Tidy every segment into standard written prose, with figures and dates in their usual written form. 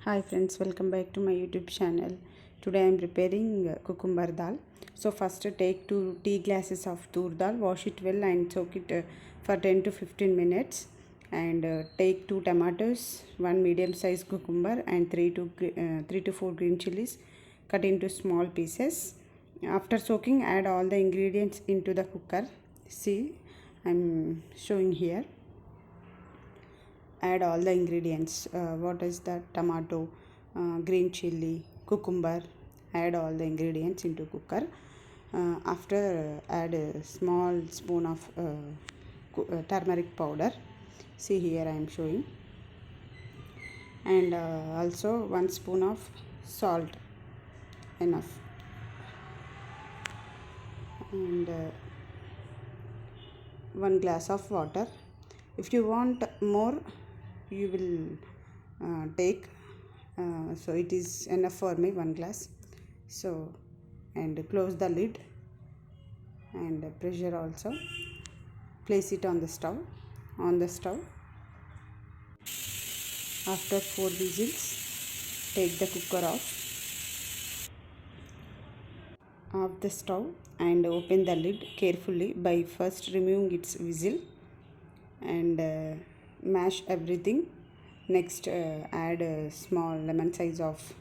Hi friends, welcome back to my YouTube channel. Today I am preparing cucumber dal. So first take 2 tea glasses of tur dal, wash it well and soak it for 10 to 15 minutes. And take 2 tomatoes, 1 medium sized cucumber and 3 to 4 green chilies cut into small pieces. After soaking, add all the ingredients into the cooker. See, I am showing here. Add all the ingredients. What is that? Tomato, green chili, cucumber. Add all the ingredients into cooker. After add a small spoon of turmeric powder. See here I am showing. And also 1 spoon of salt. Enough. And 1 glass of water. If you want more, you will take. So it is enough for me, 1 glass. So, and close the lid and pressure also. Place it on the stove. After 4 whistles, take the cooker off the stove and open the lid carefully by first removing its whistle and mash everything. Next add a small lemon size of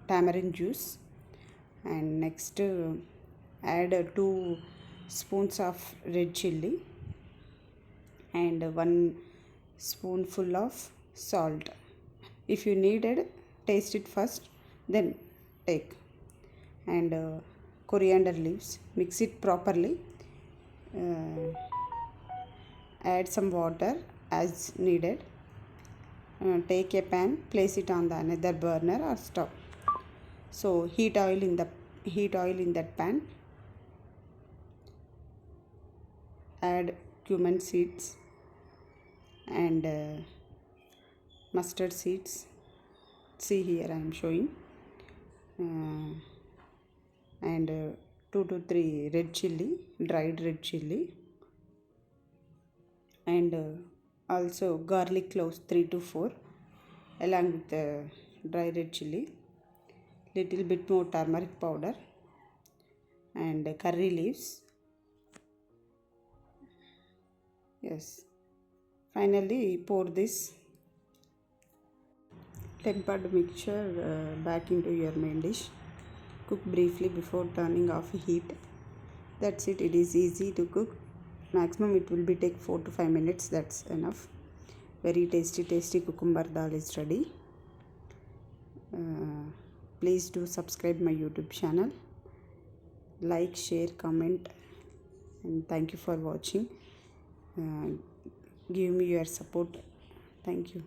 tamarind juice, and next add 2 spoons of red chili and 1 spoonful of salt. If you needed, taste it first, then take. And coriander leaves, mix it properly. Add some water as needed. Take a pan, place it on the another burner or stove. So heat oil in that pan. Add cumin seeds and mustard seeds. See here I am showing. And 2 to 3 red chili, dried red chili, and also garlic cloves 3 to 4 along with the dry red chili, little bit more turmeric powder and curry leaves. Yes, finally pour this tempered mixture back into your main dish. Cook briefly before turning off heat. That's it. It is easy to cook. Maximum it will be take 4 to 5 minutes. That's enough. Very tasty cucumber dal is ready. Please do subscribe my YouTube channel. Like, share, comment, and thank you for watching. Give me your support. Thank you.